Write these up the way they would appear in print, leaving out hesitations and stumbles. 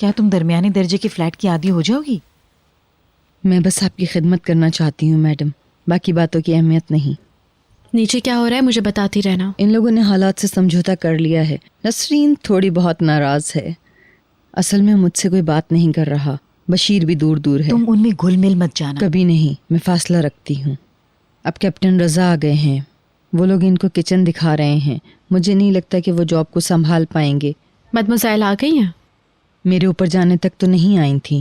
क्या तुम दरमियाने दर्जे के फ्लैट की आदी हो जाओगी? मैं बस आपकी खिदमत करना चाहती हूँ मैडम, बाकी बातों की अहमियत नहीं। नीचे क्या हो रहा है मुझे बताती रहना। इन लोगों ने हालात से समझौता कर लिया है। नसरीन थोड़ी बहुत नाराज है। असल में मुझसे कोई बात नहीं कर रहा। बशीर भी दूर दूर है। तुम उनमें घुल मिल मत जाना। कभी नहीं, मैं फासला रखती हूँ। अब कैप्टन रजा आ गए हैं, वो लोग इनको किचन दिखा रहे हैं। मुझे नहीं लगता कि वो जॉब को संभाल पाएंगे। मदमुज़ैल आ गई हैं? मेरे ऊपर जाने तक तो नहीं आई थी।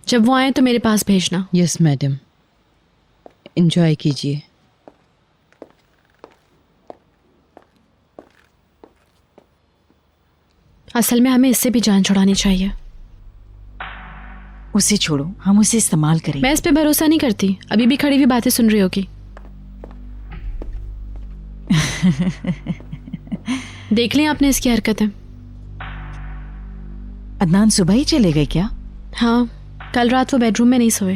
जब वो आए तो मेरे पास भेजना। यस मैडम, एंजॉय कीजिए। असल में हमें इससे भी जान छुड़ानी चाहिए। उसे छोड़ो, हम उसे इस्तेमाल करें। मैं इस पे भरोसा नहीं करती। अभी भी खड़ी हुई बातें सुन रही होगी। देख लें आपने इसकी हरकतें। अदनान सुबह ही चले गए क्या? हाँ, कल रात वो बेडरूम में नहीं सोए।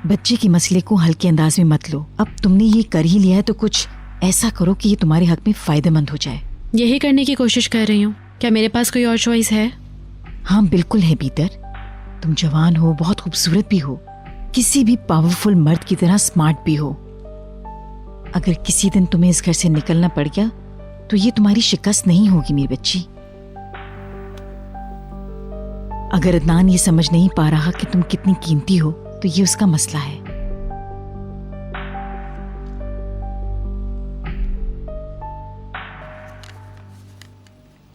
बच्चे के मसले को हल्के अंदाज में मत लो। अब तुमने ये कर ही लिया है तो कुछ ऐसा करो कि ये तुम्हारे हक में फायदेमंद हो जाए। यही करने की कोशिश कर रही हूँ। क्या मेरे पास कोई और चॉइस है? हाँ बिल्कुल है बीतर। तुम जवान हो, बहुत खूबसूरत भी हो, किसी भी पावरफुल मर्द की तरह स्मार्ट भी हो। अगर किसी दिन तुम्हें इस घर से निकलना पड़ गया तो ये तुम्हारी शिकस्त नहीं होगी मेरी बच्ची। अगर अदनान ये समझ नहीं पा रहा कि तुम कितनी कीमती हो तो ये उसका मसला है।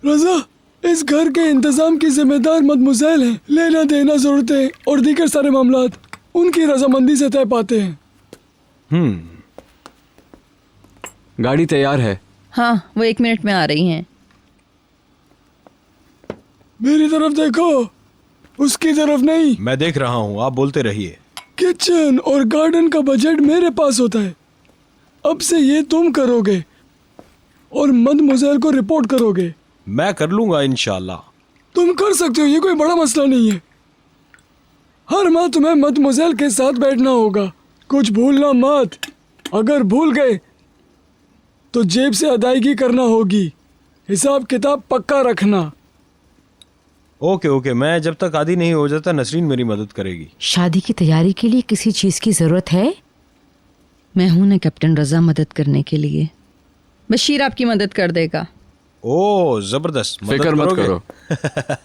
रजा, इस घर के इंतजाम की जिम्मेदार मदमुज़ैल हैं। लेना देना, जरूरतें और दीगर सारे मामलात उनकी रजामंदी से तय पाते हैं। गाड़ी तैयार है। हाँ, वो 1 मिनट में आ रही हैं। मेरी तरफ देखो, उसकी तरफ नहीं। मैं देख रहा हूँ, आप बोलते रहिए। किचन और गार्डन का बजट मेरे पास होता है। अब से ये तुम करोगे और मदमुज़ैल को रिपोर्ट करोगे। मैं कर लूंगा इंशाल्लाह। तुम कर सकते हो, ये कोई बड़ा मसला नहीं है। हर माह तुम्हें मदमुज़ैल के साथ बैठना होगा। कुछ भूलना मत। अगर भूल गए तो जेब से अदायगी करना होगी। हिसाब किताब पक्का रखना। ओके ओके, मैं जब तक आदी नहीं हो जाता नसरीन मेरी मदद करेगी। शादी की तैयारी के लिए किसी चीज की जरूरत है? मैं हूं ना कैप्टन रजा, मदद करने के लिए। बशीर आपकी मदद कर देगा। ओ जबरदस्त, मदद फिक्र मत करोगे? करो।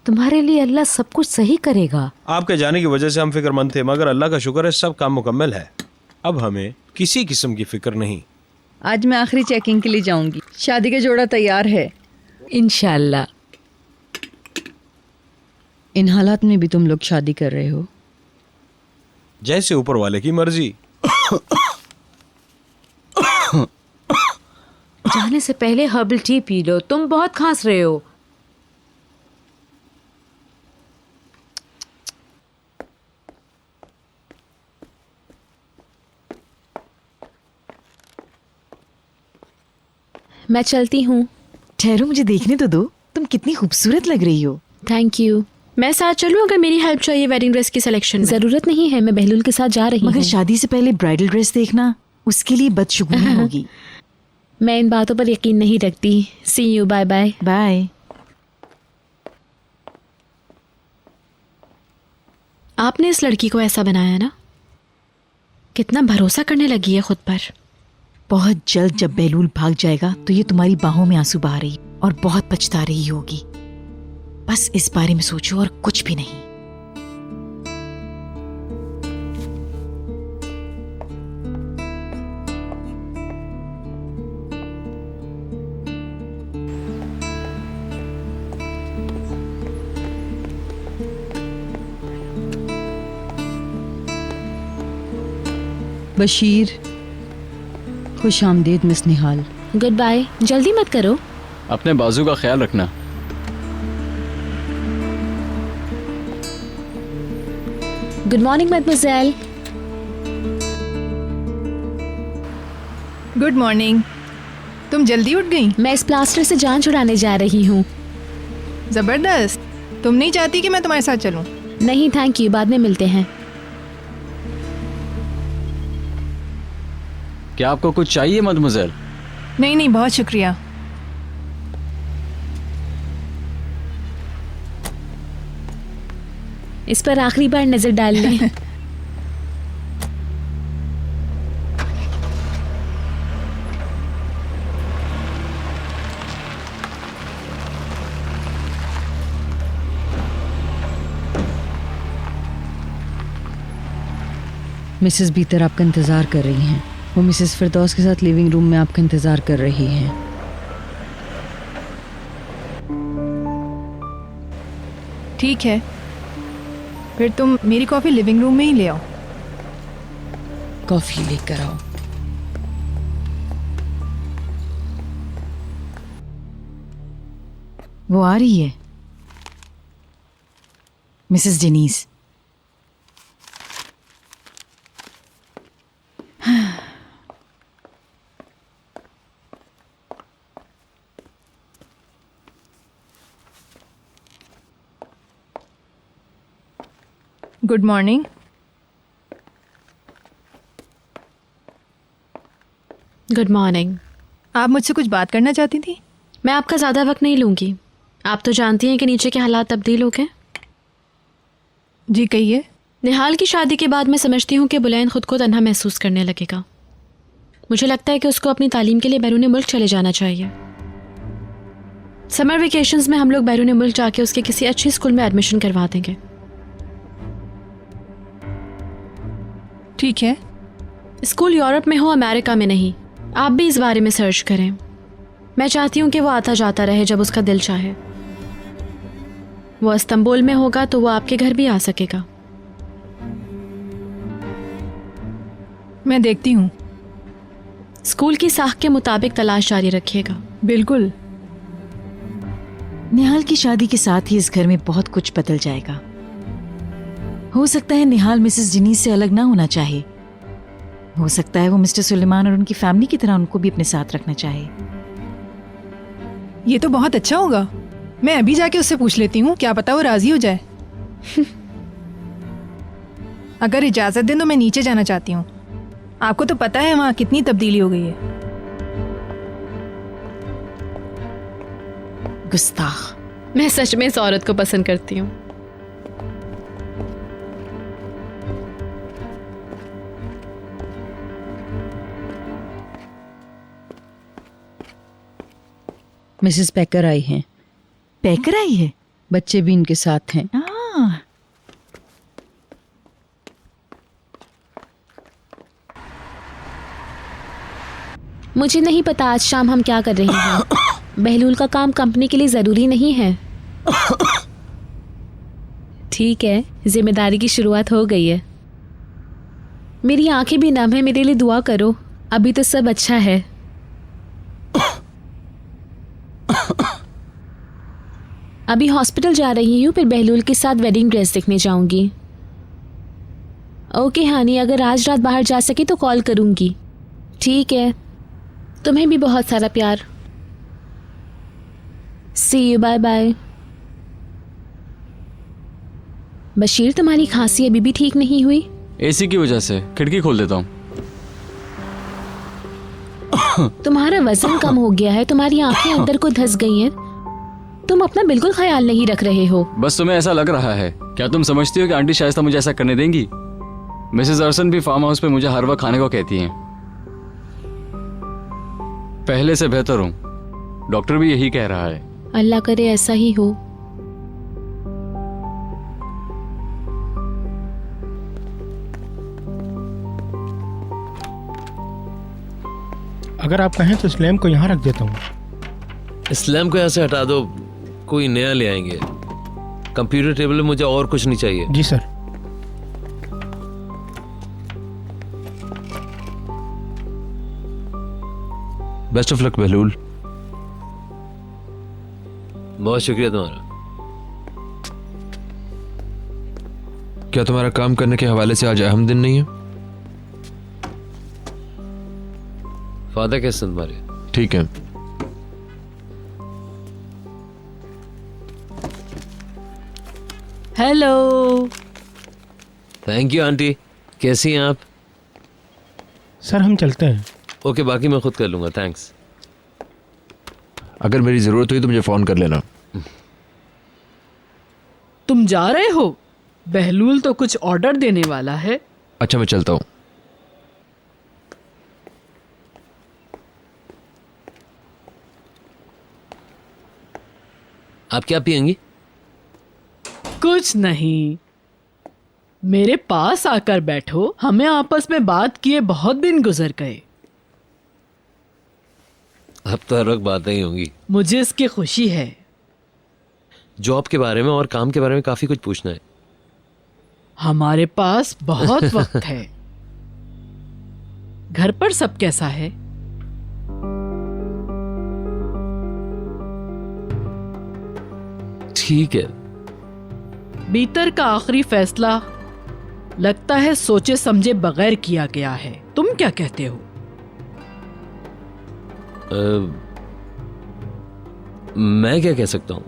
तुम्हारे लिए अल्लाह सब कुछ सही करेगा। आपके जाने की वजह से हम फिक्रमंद थे, मगर अल्लाह का शुक्र है सब काम मुकम्मल है। अब हमें किसी किस्म की फिक्र नहीं। आज मैं आखिरी चेकिंग के लिए जाऊंगी। शादी का जोड़ा तैयार है इंशाल्लाह। इन हालात में भी तुम लोग शादी कर रहे हो? जैसे ऊपर वाले की मर्जी। जाने से पहले हर्बल टी पी लो, तुम बहुत खांस रहे हो। मैं चलती हूँ। ठहरो, मुझे देखने तो दो। तुम कितनी खूबसूरत लग रही हो। Thank you. मैं साथ चलूँ अगर मेरी हेल्प चाहिए वेडिंग ड्रेस की सिलेक्शन में? जरूरत नहीं है, मैं बहलूल के साथ जा रही मगर हूँ। शादी से पहले ब्राइडल ड्रेस देखना, उसके लिए बदशुगुनी होगी। मैं इन बातों पर यकीन नहीं रखती। सी यू, बाय बाय। बाय। आपने इस लड़की को ऐसा बनाया ना? कितना भरोसा करने लगी है खुद पर। बहुत जल्द जब बहलूल भाग जाएगा तो ये तुम्हारी बाहों में आंसू बहा रही और बहुत पछता रही होगी। बस इस बारे में सोचो और कुछ भी नहीं। बशीर, खुश आमदीद मिस निहाल। गुड बाय, जल्दी मत करो। अपने बाजू का ख्याल रखना। Good morning mademoiselle. Good morning. तुम जल्दी उठ गई? मैं इस प्लास्टर से जान छुड़ाने जा रही हूँ। जबरदस्त। तुम नहीं चाहती कि मैं तुम्हारे साथ चलूं? नहीं थैंक यू, बाद में मिलते हैं। क्या आपको कुछ चाहिए मदमुज़ेल? नहीं नहीं, बहुत शुक्रिया। इस पर आखिरी बार नजर डाल लें। मिसेस बीतर आपका इंतज़ार कर रही हैं। वो मिसेस फिरदौस के साथ लिविंग रूम में आपका इंतज़ार कर रही हैं। ठीक है, फिर तुम मेरी कॉफ़ी लिविंग रूम में ही ले आओ। कॉफ़ी लेकर आओ। वो आ रही है, Mrs Janice. Good morning. Good morning. आप मुझसे कुछ बात करना चाहती थी? मैं आपका ज़्यादा वक्त नहीं लूँगी। आप तो जानती हैं कि नीचे के हालात तब्दील हो गए। जी कहिए। निहाल की शादी के बाद मैं समझती हूँ कि बुलैन खुद को तन्हा महसूस करने लगेगा। मुझे लगता है कि उसको अपनी तालीम के लिए बैरून मुल्क चले जाना चाहिए। समर वेकेशंस में हम लोग बैरून मुल्क जाके उसके किसी अच्छी स्कूल में एडमिशन करवा देंगे। ठीक है। स्कूल यूरोप में हो, अमेरिका में नहीं। आप भी इस बारे में सर्च करें। मैं चाहती हूँ कि वो आता जाता रहे जब उसका दिल चाहे। वो इस्तांबुल में होगा तो वो आपके घर भी आ सकेगा। मैं देखती हूँ। स्कूल की साख के मुताबिक तलाश जारी रखिएगा। बिल्कुल। निहाल की शादी के साथ ही इस घर में बहुत कुछ बदल जाएगा। हो सकता है निहाल मिसेस जेनीस से अलग ना होना चाहे। हो सकता है वो मिस्टर सुलेमान और उनकी फैमिली की तरह उनको भी अपने साथ रखना चाहे। ये तो बहुत अच्छा होगा। मैं अभी जाके उससे पूछ लेती हूँ, क्या पता वो राजी हो जाए। अगर इजाजत दें तो मैं नीचे जाना चाहती हूँ। आपको तो पता है वहाँ कितनी तब्दीली हो गई है। गुस्ताख। मैं सच में इस औरत को पसंद करती हूँ। मिसेस पैकर आई हैं। पैकर आई है? बच्चे भी इनके साथ हैं। मुझे नहीं पता आज शाम हम क्या कर रहे हैं। बहलूल का काम कंपनी के लिए ज़रूरी नहीं है। ठीक है, जिम्मेदारी की शुरुआत हो गई है। मेरी आंखें भी नम है, मेरे लिए दुआ करो। अभी तो सब अच्छा है। अभी हॉस्पिटल जा रही हूँ, फिर बहलूल के साथ वेडिंग ड्रेस देखने जाऊंगी। ओके हानी, अगर आज रात बाहर जा सके तो कॉल करूंगी। ठीक है, तुम्हें भी बहुत सारा प्यार। सी यू, बाय बाय। बशीर, तुम्हारी खांसी अभी भी ठीक नहीं हुई? एसी की वजह से। खिड़की खोल देता हूँ। तुम्हारा वजन कम हो गया है, तुम्हारी आंखें अंदर को धंस गई हैं। तुम अपना बिल्कुल ख्याल नहीं रख रहे हो। बस तुम्हें ऐसा लग रहा है। क्या तुम समझती हो कि आंटी शाइस्ता मुझे ऐसा करने देंगी? मिसेस अरसन भी फार्म हाउस पे मुझे हर वक्त खाने को कहती हैं। पहले से बेहतर हूँ, डॉक्टर भी यही कह रहा है। अल्लाह करे ऐसा ही हो। अगर आप कहें तो इस लैम्प को यहाँ रख देता हूँ। इस लैम्प को यहाँ से हटा दो, कोई नया ले आएंगे। कंप्यूटर टेबल में मुझे और कुछ नहीं चाहिए। जी sir. Best of luck Bahlool. बहुत शुक्रिया तुम्हारा। क्या तुम्हारा काम करने के हवाले से आज अहम दिन नहीं है? फादर कैसे तुम्हारे? ठीक है। हेलो। Thank you aunty. कैसी हैं आप? सर हम चलते हैं। ओके, बाकी मैं खुद कर लूँगा, थैंक्स। अगर मेरी ज़रूरत हुई तो मुझे फ़ोन कर लेना। तुम जा रहे हो? बहलूल तो कुछ ऑर्डर देने वाला है। अच्छा, मैं चलता हूँ। आप क्या पियेंगी? कुछ नहीं, मेरे पास आकर बैठो। हमें आपस में बात किए बहुत दिन गुजर गए। अब तो हर वक्त बातें ही होंगी। मुझे इसकी खुशी है। जॉब के बारे में और काम के बारे में काफी कुछ पूछना है। हमारे पास बहुत वक्त है। घर पर सब कैसा है? ठीक है। बीतर का आखिरी फैसला लगता है सोचे समझे बगैर किया गया है। तुम क्या कहते हो? मैं क्या कह सकता हूँ?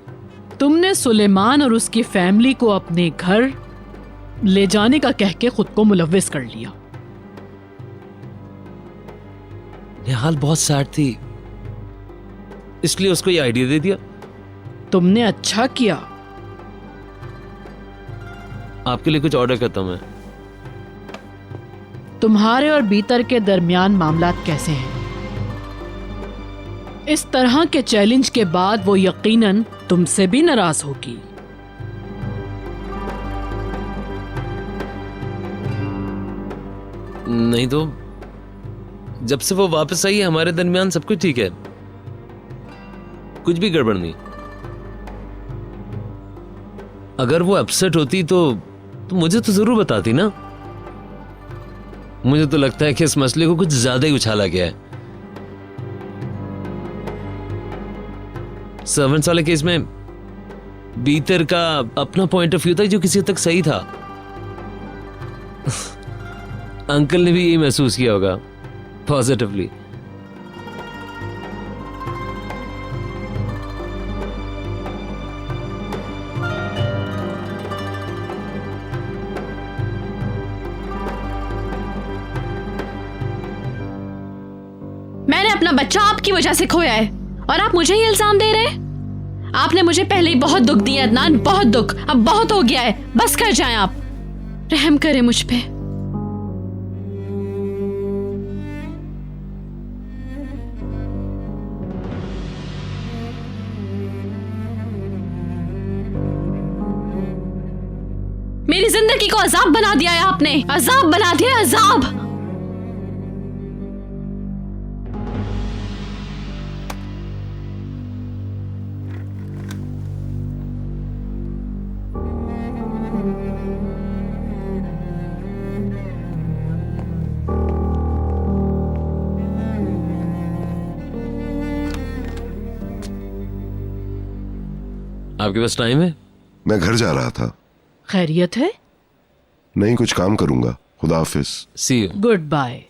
तुमने सुलेमान और उसकी फैमिली को अपने घर ले जाने का कह के खुद को मुलव्विस कर लिया। निहाल बहुत सैड थी, इसलिए उसको ये आइडिया दे दिया। तुमने अच्छा किया। आपके लिए कुछ ऑर्डर करता हूं मैं। तुम्हारे और बीतर के दरमियान मामलात कैसे हैं? इस तरह के चैलेंज के बाद वो यकीनन तुमसे भी नाराज होगी। नहीं तो जब से वो वापस आई है हमारे दरमियान सब कुछ ठीक है, कुछ भी गड़बड़ नहीं। अगर वो अपसेट होती तो मुझे तो जरूर बताती ना। मुझे तो लगता है कि इस मसले को कुछ ज्यादा ही उछाला गया है। सर्वेंट्स वाले केस में बीतर का अपना पॉइंट ऑफ व्यू था जो किसी हद तक सही था। अंकल ने भी यही महसूस किया होगा पॉजिटिवली। मैंने अपना बच्चा आपकी वजह से खोया है और आप मुझे ही इल्जाम दे रहे हैं। आपने मुझे पहले ही बहुत दुख दिया अदनान, बहुत दुख। अब बहुत हो गया है, बस कर जाएं आप। रहम करें मुझ पे। मेरी जिंदगी को अजाब बना दिया है आपने, अजाब बना दिया, अजाब। आपके पास टाइम है? मैं घर जा रहा था। खैरियत है? नहीं, कुछ काम करूंगा। खुदा हाफिज। See you. Goodbye.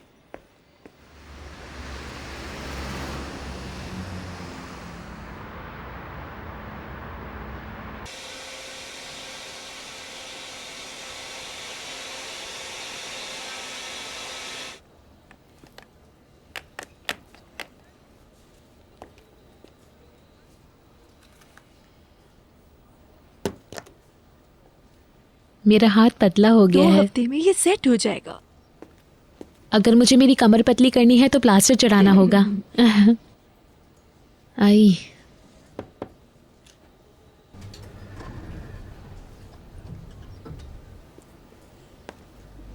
मेरा हाथ पतला हो गया है। 2 हफ्ते में ये सेट हो जाएगा। अगर मुझे मेरी कमर पतली करनी है तो प्लास्टर चढ़ाना होगा। आई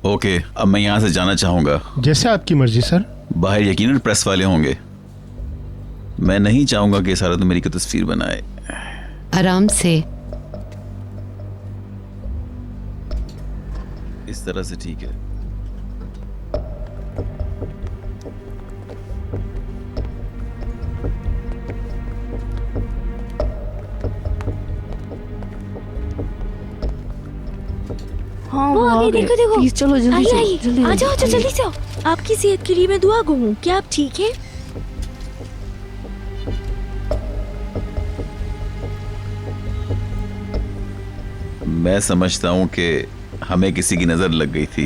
ओके, अब मैं यहाँ से जाना चाहूँगा। जैसे आपकी मर्जी सर। बाहर यकीनन प्रेस वाले होंगे। मैं नहीं चाहूँगा कि सारा तो मेरी को तस्वीर बनाए। आराम से। इस तरह से ठीक है। हाँ, वो आगे देखो देखो। प्लीज चलो जल्दी से। आइए आ जाओ, जल्दी से आओ। आपकी सेहत के लिए मैं दुआ गो हूँ। क्या आप ठीक हैं? मैं समझता हूँ कि हमें किसी की नजर लग गई थी।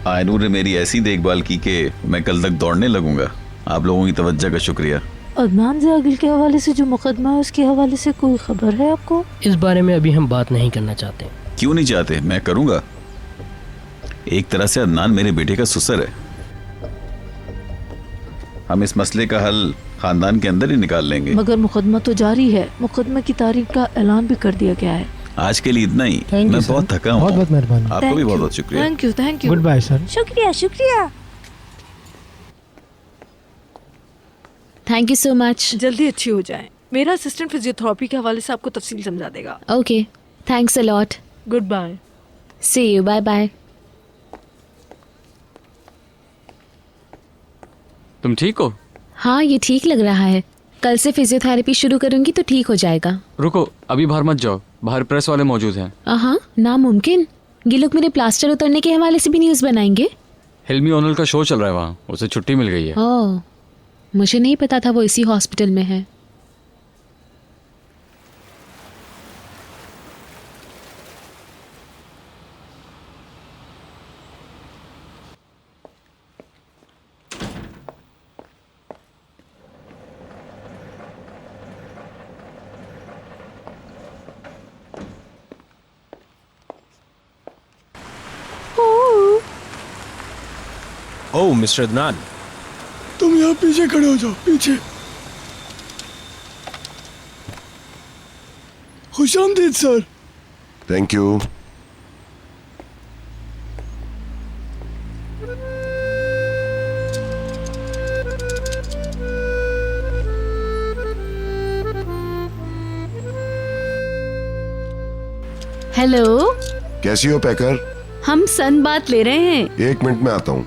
आयनूर ने मेरी ऐसी देखभाल की कि मैं कल तक दौड़ने लगूंगा। आप लोगों की तवज्जो का शुक्रिया। अदनान जागिल के हवाले से जो मुकदमा है उसके हवाले से कोई खबर है आपको? इस बारे में अभी हम बात नहीं करना चाहते। क्यों नहीं चाहते? मैं करूंगा। एक तरह से अदनान मेरे बेटे का सुसर है। हम इस मसले का हल खानदान के अंदर ही निकाल लेंगे। मगर मुकदमा तो जारी है। मुकदमे की तारीख का ऐलान भी कर दिया गया है। आज के लिए इतना ही। मैं बहुत थका हूँ। बहुत बहुत मेहरबानी। आपको भी बहुत बहुत शुक्रिया। Thank you, thank you. Goodbye sir. शुक्रिया, शुक्रिया। Thank you so much. जल्दी अच्छी हो जाए। मेरा असिस्टेंट फिजियोथेरेपी के हवाले से आपको तफसील समझा देगा। Okay, thanks a lot. Goodbye. See you, bye bye. तुम ठीक हो? हाँ, ये ठीक लग रहा है। कल से फिजियोथेरेपी शुरू करूंगी तो ठीक हो जाएगा। रुको, अभी बाहर मत जाओ, बाहर प्रेस वाले मौजूद हैं। हाँ, नामुमकिन। ये लोग मेरे प्लास्टर उतरने के हवाले से भी न्यूज़ बनाएंगे। हिल्मी ओनल का शो चल रहा है वहाँ, उसे छुट्टी मिल गई है। ओह, मुझे नहीं पता था वो इसी हॉस्पिटल में है। ओह मिस्टर अदनान, तुम यहाँ पीछे खड़े हो जाओ, पीछे। खुशामदीद सर। Thank you. हेलो, कैसी हो पैकर? हम सन बात ले रहे हैं। 1 मिनट में आता हूँ।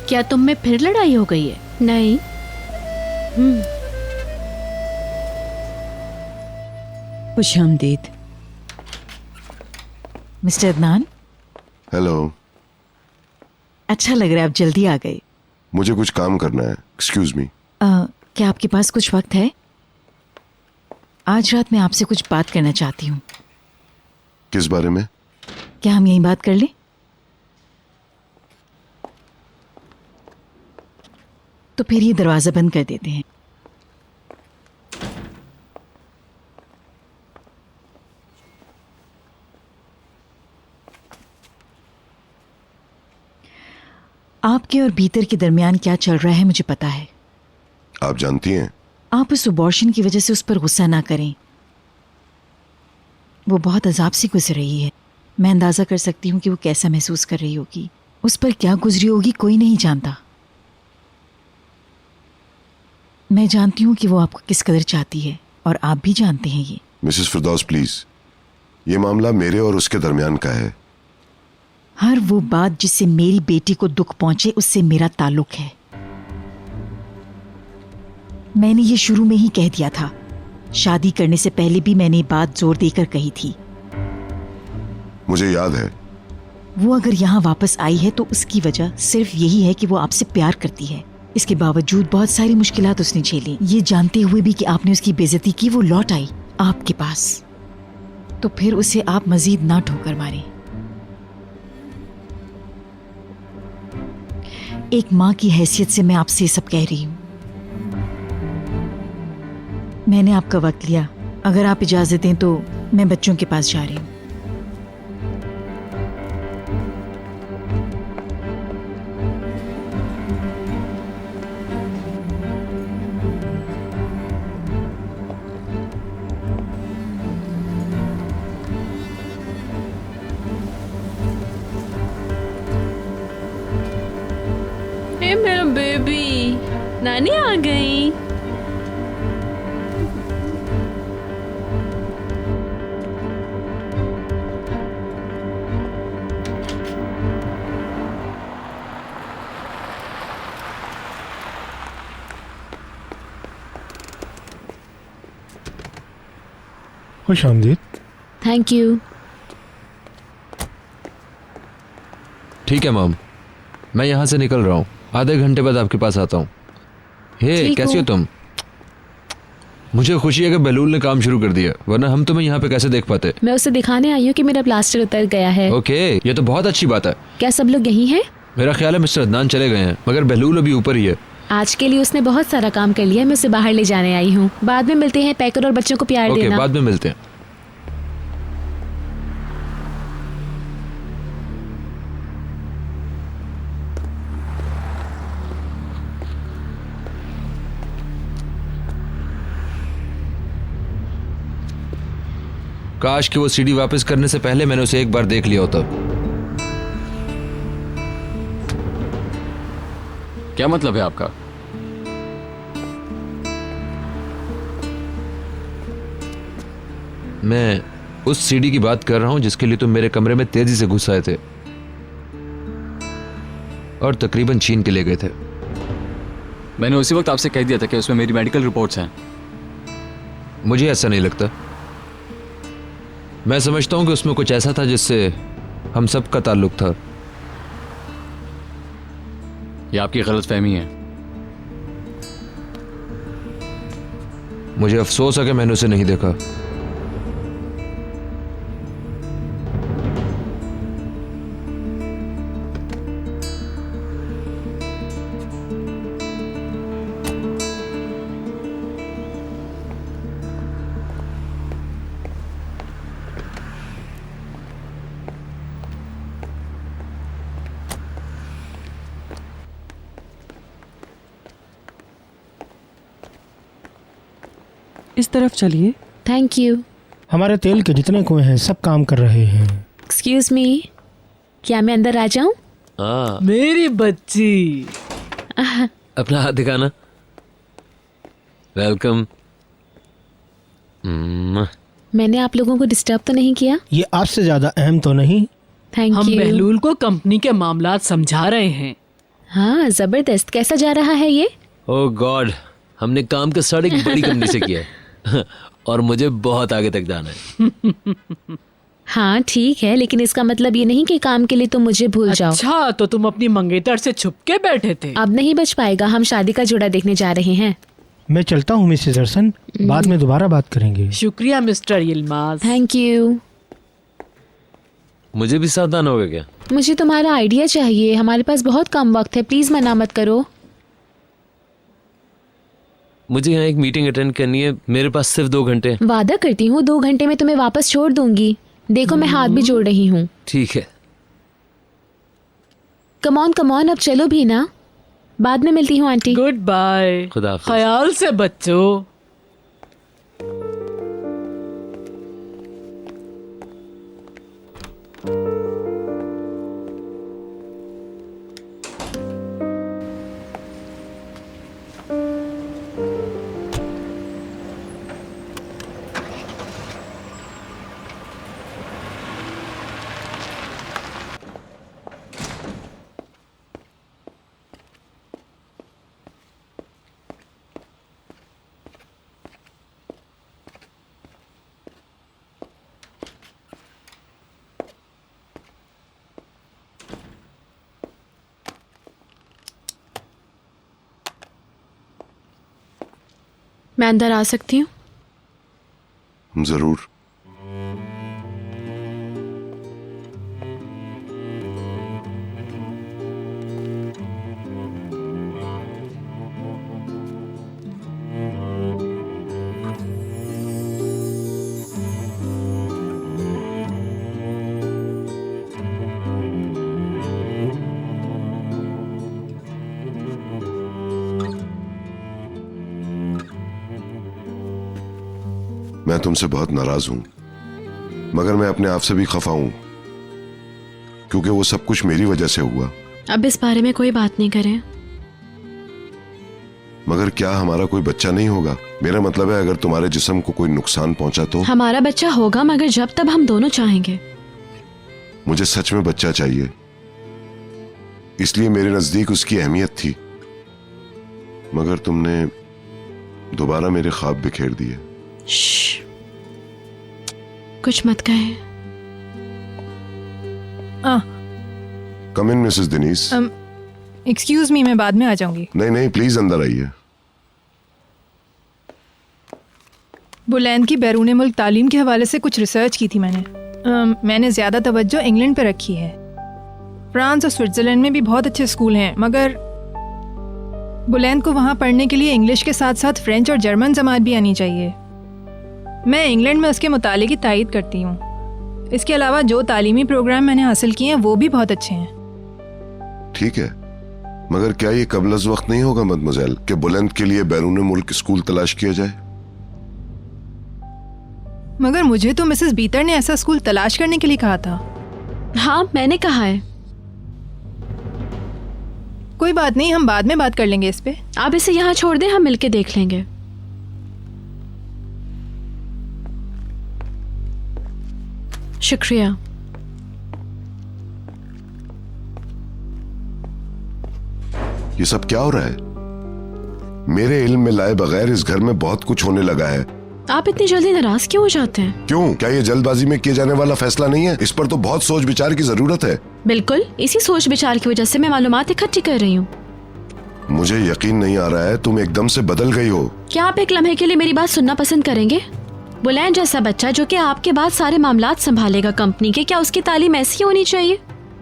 क्या तुम में फिर लड़ाई हो गई है? नहीं। खुशामदीद। Mr Adnan, hello. अच्छा लग रहा है आप जल्दी आ गए। मुझे कुछ काम करना है। Excuse me. क्या आपके पास कुछ वक्त है? आज रात मैं आपसे कुछ बात करना चाहती हूँ। किस बारे में? क्या हम यहीं बात कर लें? तो फिर ये दरवाजा बंद कर देते हैं। आपके और भीतर के दरमियान क्या चल रहा है मुझे पता है। आप जानती हैं? आप उस अबॉर्शन की वजह से उस पर गुस्सा ना करें। वो बहुत अजाब से गुजर रही है। मैं अंदाज़ा कर सकती हूँ कि वो कैसा महसूस कर रही होगी। उस पर क्या गुजरी होगी कोई नहीं जानता। मैं जानती हूँ कि वो आपको किस कदर चाहती है और आप भी जानते हैं ये। मिसेस फिरदौस प्लीज, ये मामला मेरे और उसके दरमियान का है। हर वो बात जिससे मेरी बेटी को दुख पहुंचे उससे मेरा ताल्लुक है। मैंने ये शुरू में ही कह दिया था। शादी करने से पहले भी मैंने ये बात जोर देकर कही थी। मुझे याद है। वो अगर यहाँ वापस आई है तो उसकी वजह सिर्फ यही है कि वो आपसे प्यार करती है। इसके बावजूद बहुत सारी मुश्किलात उसने झेली। ये जानते हुए भी कि आपने उसकी बेइज्जती की, वो लौट आई आपके पास। तो फिर उसे आप मजीद ना ठोकर मारें। एक माँ की हैसियत से मैं आपसे ये सब कह रही हूँ। मैंने आपका वक्त लिया। अगर आप इजाजत दें तो मैं बच्चों के पास जा रही हूँ। मेरा बेबी, नानी आ गई। खुश आमदीद। Thank you. ठीक है मॉम, मैं यहाँ से निकल रहा हूँ। आधे घंटे बाद आपके पास आता हूँ। हे ठीक कैसी हो हूँ। तुम? मुझे खुशी है कि बहलूल ने काम शुरू कर दिया, वरना हम तुम्हें यहाँ पे कैसे देख पाते। मैं उसे दिखाने आई हूँ कि मेरा प्लास्टर उतर गया है। ओके, ये तो बहुत अच्छी बात है। क्या सब लोग यहीं हैं? मेरा ख्याल है मिस्टर अदनान चले गए हैं, मगर बहलूल अभी ऊपर ही है। आज के लिए उसने बहुत सारा काम कर लिया है, मैं उसे बाहर ले जाने आई हूँ। बाद में मिलते हैं, पैकर और बच्चों को प्यार ओके, देना। बाद में मिलते हैं। काश कि वो सीडी वापस करने से पहले मैंने उसे एक बार देख लिया होता। क्या मतलब है आपका? मैं उस सीडी की बात कर रहा हूं जिसके लिए तुम मेरे कमरे में तेजी से घुस आए थे और तकरीबन छीन के ले गए थे। मैंने उसी वक्त आपसे कह दिया था कि उसमें मेरी मेडिकल रिपोर्ट्स हैं। मुझे ऐसा नहीं लगता। मैं समझता हूं कि उसमें कुछ ऐसा था जिससे हम सब का ताल्लुक था। यह आपकी गलतफहमी है। मुझे अफसोस है कि मैंने उसे नहीं देखा। इस तरफ चलिए। Thank you. हमारे तेल के जितने कुएं हैं सब काम कर रहे हैं। एक्सक्यूज मी, क्या मैं अंदर आ जाऊं? मेरी बच्ची, अपना हाथ दिखाना। वेलकम। मैंने आप लोगों को डिस्टर्ब तो नहीं किया? ये आपसे ज्यादा अहम तो नहीं। थैंक हम यू। बहलूल को कंपनी के मामलात समझा रहे हैं। हाँ, जबरदस्त। कैसा जा रहा है ये? ओह गॉड, हमने काम का स्टार्ट एक बड़ी कंपनी से किया है और मुझे बहुत आगे तक जाना है। हाँ ठीक है, लेकिन इसका मतलब ये नहीं कि काम के लिए तुम मुझे भूल जाओ। अच्छा, तो तुम अपनी मंगेतर से छुप के बैठे थे? अब नहीं बच पाएगा, हम शादी का जोड़ा देखने जा रहे हैं। मैं चलता हूँ मिसेस अर्सन, बाद में दोबारा बात करेंगे। शुक्रिया मिस्टर यिल्माज। Thank you. मुझे भी सावधान होगा क्या? मुझे तुम्हारा आइडिया चाहिए, हमारे पास बहुत कम वक्त है, प्लीज मना मत करो। मुझे यहाँ एक मीटिंग अटेंड करनी है, मेरे पास सिर्फ 2 घंटे। वादा करती हूँ 2 घंटे में तुम्हें वापस छोड़ दूंगी। देखो मैं हाथ भी जोड़ रही हूँ। ठीक है। कमॉन कमॉन, अब चलो भी ना। बाद में मिलती हूँ आंटी। Good bye. खुदा हाफिज। ख्याल से बच्चों। मैं अंदर आ सकती हूँ? जरूर। मैं तुमसे बहुत नाराज हूं, मगर मैं अपने आप से भी खफा हूं, क्योंकि वो सब कुछ मेरी वजह से हुआ। अब इस बारे में कोई बात नहीं करें। मगर क्या हमारा कोई बच्चा नहीं होगा? मेरा मतलब है, अगर तुम्हारे जिस्म को कोई नुकसान पहुंचा तो? हमारा बच्चा होगा, मगर जब तब हम दोनों चाहेंगे। मुझे सच में बच्चा चाहिए, इसलिए मेरे नजदीक उसकी अहमियत थी, मगर तुमने दोबारा मेरे ख्वाब बिखेर दिए। कुछ मत कहे। कम इन मिसेस दिनीस। एक्सक्यूज मी, मैं बाद में आ जाऊंगी। नहीं नहीं, प्लीज अंदर आइए। बुलैंद की बैरून मुल्क तालीम के हवाले से कुछ रिसर्च की थी मैंने ज़्यादा तवज्जो इंग्लैंड पर रखी है। फ्रांस और स्विट्ज़रलैंड में भी बहुत अच्छे स्कूल हैं, मगर बुलैंद को वहाँ पढ़ने के लिए इंग्लिश के साथ साथ फ्रेंच और जर्मन जमात भी आनी चाहिए। मैं इंग्लैंड में उसके मुताले की तायद करती हूँ। इसके अलावा जो तालीमी प्रोग्राम मैंने हासिल किए हैं वो भी बहुत अच्छे हैं। ठीक है, मगर क्या ये कबल अज़ वक्त नहीं होगा मदमोज़ेल कि बुलंद के लिए बैरून मुल्क स्कूल तलाश किया जाए? मगर मुझे तो मिसेस बीतर ने ऐसा स्कूल तलाश करने के लिए कहा था। हाँ, मैंने कहा है। कोई बात नहीं, हम बाद में बात कर लेंगे इस पे। आप इसे यहाँ छोड़ दें, हम मिलके देख लेंगे। शुक्रिया। ये सब क्या हो रहा है? मेरे इल्म में लाए बगैर इस घर में बहुत कुछ होने लगा है। आप इतनी जल्दी नाराज क्यों हो जाते हैं? क्यों? क्या ये जल्दबाजी में किए जाने वाला फैसला नहीं है? इस पर तो बहुत सोच विचार की जरूरत है। बिल्कुल, इसी सोच विचार की वजह से मैं मालूमात इकट्ठी कर रही हूँ। मुझे यकीन नहीं आ रहा है तुम एकदम से बदल गई हो। क्या आप एक लम्हे के लिए मेरी बात सुनना पसंद करेंगे? बुलैंड जैसा बच्चा जो कि आपके बाद सारे मामलात संभालेगा कंपनी के, क्या उसकी तालीम ऐसी होनी चाहिए?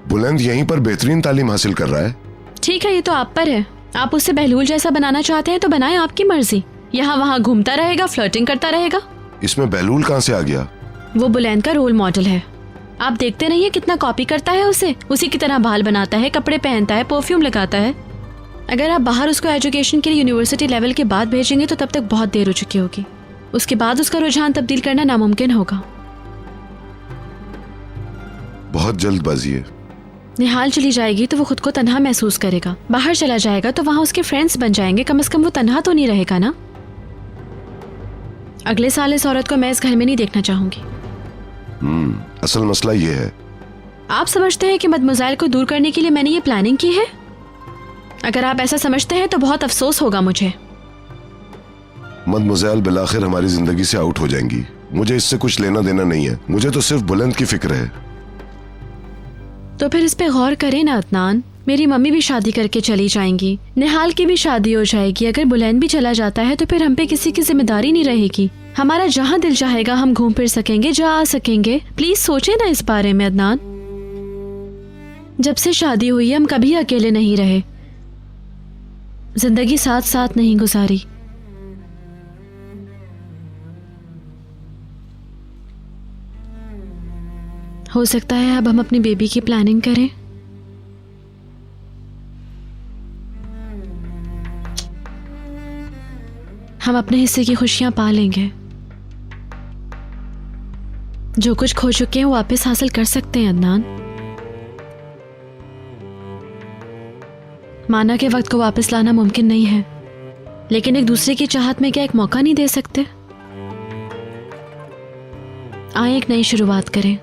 बुलंद यहीं पर बेहतरीन तालीम हासिल कर रहा है। ठीक है, ये तो आप पर है। आप उसे बहलूल जैसा बनाना चाहते हैं तो बनाएं, आपकी मर्जी। यहाँ वहाँ घूमता रहेगा, फ्लर्टिंग करता रहेगा। इसमें बहलूल कहाँ से आ गया? वो बुलैंड का रोल मॉडल है। आप देखते नहीं है कितना कॉपी करता है उसे। उसी की तरह बाल बनाता है, कपड़े पहनता है, परफ्यूम लगाता है। अगर आप बाहर उसको एजुकेशन के लिए यूनिवर्सिटी लेवल के बाद भेजेंगे तो तब तक बहुत देर हो चुकी होगी। उसके बाद उसका रुझान तब्दील करना नामुमकिन होगा। बहुत जल्दबाजी है। निहाल चली जाएगी तो वो खुद को तन्हा महसूस करेगा। बाहर चला जाएगा तो वहाँ उसके फ्रेंड्स बन जाएंगे। कम से कम वो तन्हा तो नहीं रहेगा ना। अगले साल इस औरत को मैं इस घर में नहीं देखना चाहूंगी। असल मसला ये है। आप समझते हैं कि मदमुज़ैल को दूर करने के लिए मैंने ये प्लानिंग की है? अगर आप ऐसा समझते हैं तो बहुत अफसोस होगा मुझे। मदमुज़ैल बिलाखिर हमारी जिंदगी से आउट हो जाएंगी। मुझे इससे कुछ लेना देना नहीं है। मुझे तो सिर्फ बुलंद की फिक्र है। तो फिर इस पे गौर करें ना अदनान। मेरी मम्मी भी शादी करके चली जाएंगी, निहाल की भी शादी हो जाएगी। अगर बुलंद भी चला जाता है तो फिर हम पे किसी की जिम्मेदारी नहीं रहेगी। हमारा जहाँ दिल चाहेगा हम घूम फिर सकेंगे, जा आ सकेंगे। प्लीज सोचे ना इस बारे में अदनान। जब से शादी हुई हम कभी अकेले नहीं रहे, जिंदगी साथ साथ नहीं गुजारी। हो सकता है अब हम अपनी बेबी की प्लानिंग करें। हम अपने हिस्से की खुशियां पा लेंगे। जो कुछ खो चुके हैं वो वापस हासिल कर सकते हैं अदनान। माना के वक्त को वापस लाना मुमकिन नहीं है, लेकिन एक दूसरे की चाहत में क्या एक मौका नहीं दे सकते? आए एक नई शुरुआत करें।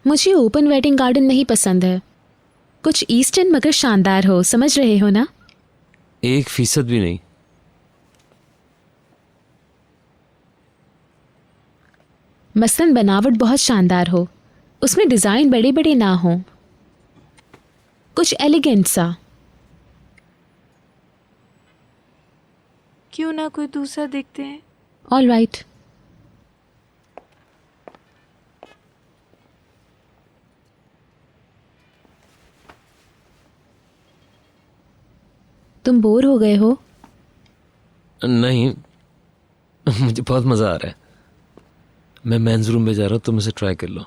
मुझे ओपन वेडिंग गार्डन नहीं पसंद है। कुछ ईस्टर्न मगर शानदार हो, समझ रहे हो ना? 1% भी नहीं। मसलन बनावट बहुत शानदार हो, उसमें डिजाइन बड़े बड़े ना हो, कुछ एलिगेंट सा। क्यों ना कोई दूसरा देखते हैं? All right. तुम बोर हो गए हो? नहीं, मुझे बहुत मजा आ रहा है। मैं मेंस रूम में जा रहा हूँ, तुम इसे ट्राई कर लो।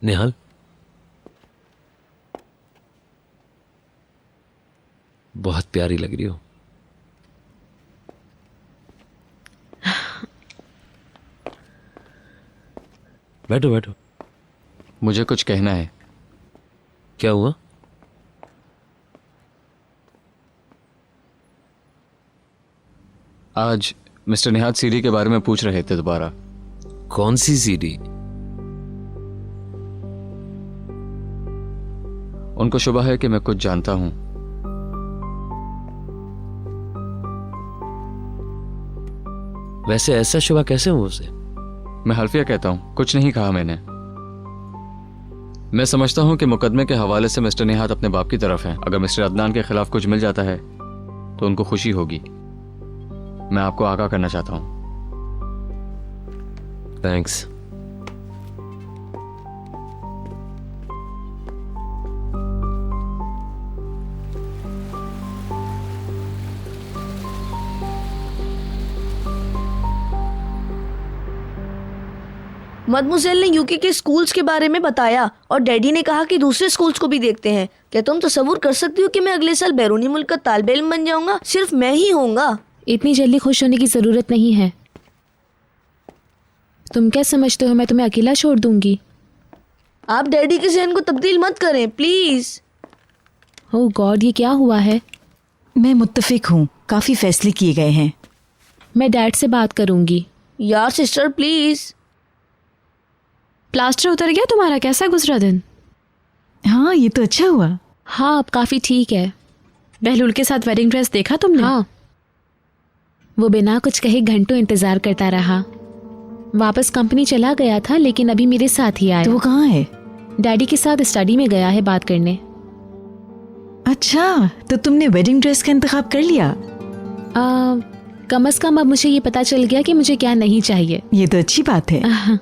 निहाल, बहुत प्यारी लग रही हो। बैठो बैठो। मुझे कुछ कहना है। क्या हुआ? आज मिस्टर निहात सीडी के बारे में पूछ रहे थे दोबारा। कौन सी सीडी? उनको शुबा है कि मैं कुछ जानता हूं। वैसे ऐसा शुबा कैसे हुआ उसे? मैं हल्फिया कहता हूं, कुछ नहीं कहा मैंने। मैं समझता हूं कि मुकदमे के हवाले से मिस्टर निहात अपने बाप की तरफ हैं। अगर मिस्टर अदनान के खिलाफ कुछ मिल जाता है तो उनको खुशी होगी। मैं आपको आगाह करना चाहता हूं। थैंक्स। मदमुज़ेल ने यूके के स्कूल्स के बारे में बताया और डैडी ने कहा कि दूसरे स्कूल्स को भी देखते हैं। क्या तुम तसव्वुर कर सकती हो कि मैं अगले साल बैरूनी मुल्क का तालिब इल्म बन जाऊंगा? सिर्फ मैं ही होऊंगा। इतनी जल्दी खुश होने की ज़रूरत नहीं है। तुम क्या समझते हो मैं तुम्हें अकेला छोड़ दूंगी? आप डैडी के ज़हन को तब्दील मत करें प्लीज़। ओह गॉड, ये क्या हुआ है? मैं मुत्तफिक हूँ, काफ़ी फैसले किए गए हैं। मैं डैड से बात करूंगी। यार सिस्टर प्लीज़। प्लास्टर उतर गया तुम्हारा? कैसा गुजरा दिन? हाँ, ये तो अच्छा हुआ। हाँ, अब काफ़ी ठीक है। बहलूल के साथ वेडिंग ड्रेस देखा तुमने? हाँ, वो बिना कुछ कहे घंटों इंतज़ार करता रहा। वापस कंपनी चला गया था लेकिन अभी मेरे साथ ही आया। तो वो कहाँ है? डैडी के साथ स्टडी में गया है बात करने। अच्छा, तो तुमने वेडिंग ड्रेस का इंतखाब कर लिया? कम से कम अब मुझे ये पता चल गया कि मुझे क्या नहीं चाहिए। ये तो अच्छी बात है।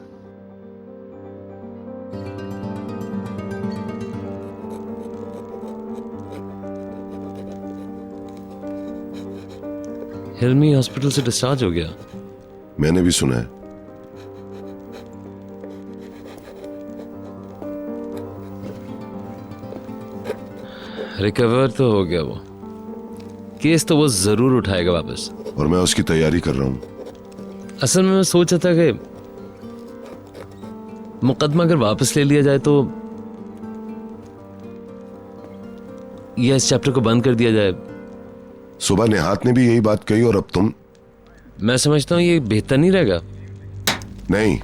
हिल्मी हॉस्पिटल से डिस्चार्ज हो गया। मैंने भी सुना है। रिकवर तो हो गया वो। केस तो वो जरूर उठाएगा वापस। और मैं उसकी तैयारी कर रहा हूं। असल में मैं सोच रहा था कि मुकदमा अगर वापस ले लिया जाए तो या इस चैप्टर को बंद कर दिया जाए। सुबह निहात ने भी यही बात कही और अब तुम। मैं समझता हूं ये बेहतर नहीं रहेगा। नहीं,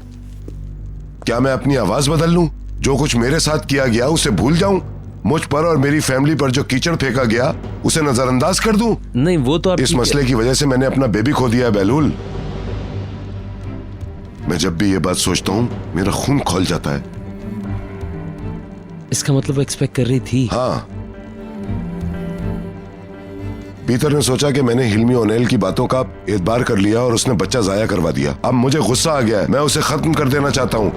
क्या मैं अपनी आवाज बदल लूं? जो कुछ मेरे साथ किया गया उसे भूल जाऊं? मुझ पर और मेरी फैमिली पर जो कीचड़ फेंका गया उसे नजरअंदाज कर दूं? नहीं, वो तो आप इस मसले की वजह से मैंने अपना बेबी खो दिया है बहलूल। मैं जब भी ये बात सोचता हूं मेरा खून खौल जाता है। इसका मतलब वो एक्सपेक्ट कर रही थी? हाँ, पीटर ने सोचा कि मैंने हिल्मी ओनेल की बातों का एतबार कर लिया और उसने बच्चा जाया करवा दिया। अब मुझे गुस्सा आ गया है, मैं उसे खत्म कर देना चाहता हूं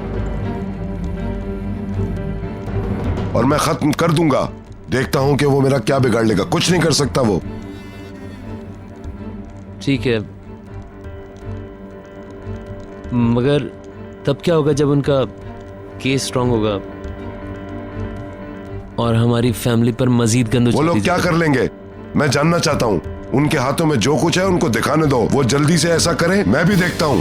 और मैं खत्म कर दूंगा। देखता हूं कि वो मेरा क्या बिगाड़ लेगा। कुछ नहीं कर सकता वो। ठीक है, मगर तब क्या होगा जब उनका केस स्ट्रांग होगा और हमारी फैमिली पर मजीद गंदगी? वो लोग क्या कर लेंगे मैं जानना चाहता हूं। उनके हाथों में जो कुछ है उनको दिखाने दो। वो जल्दी से ऐसा करें, मैं भी देखता हूं।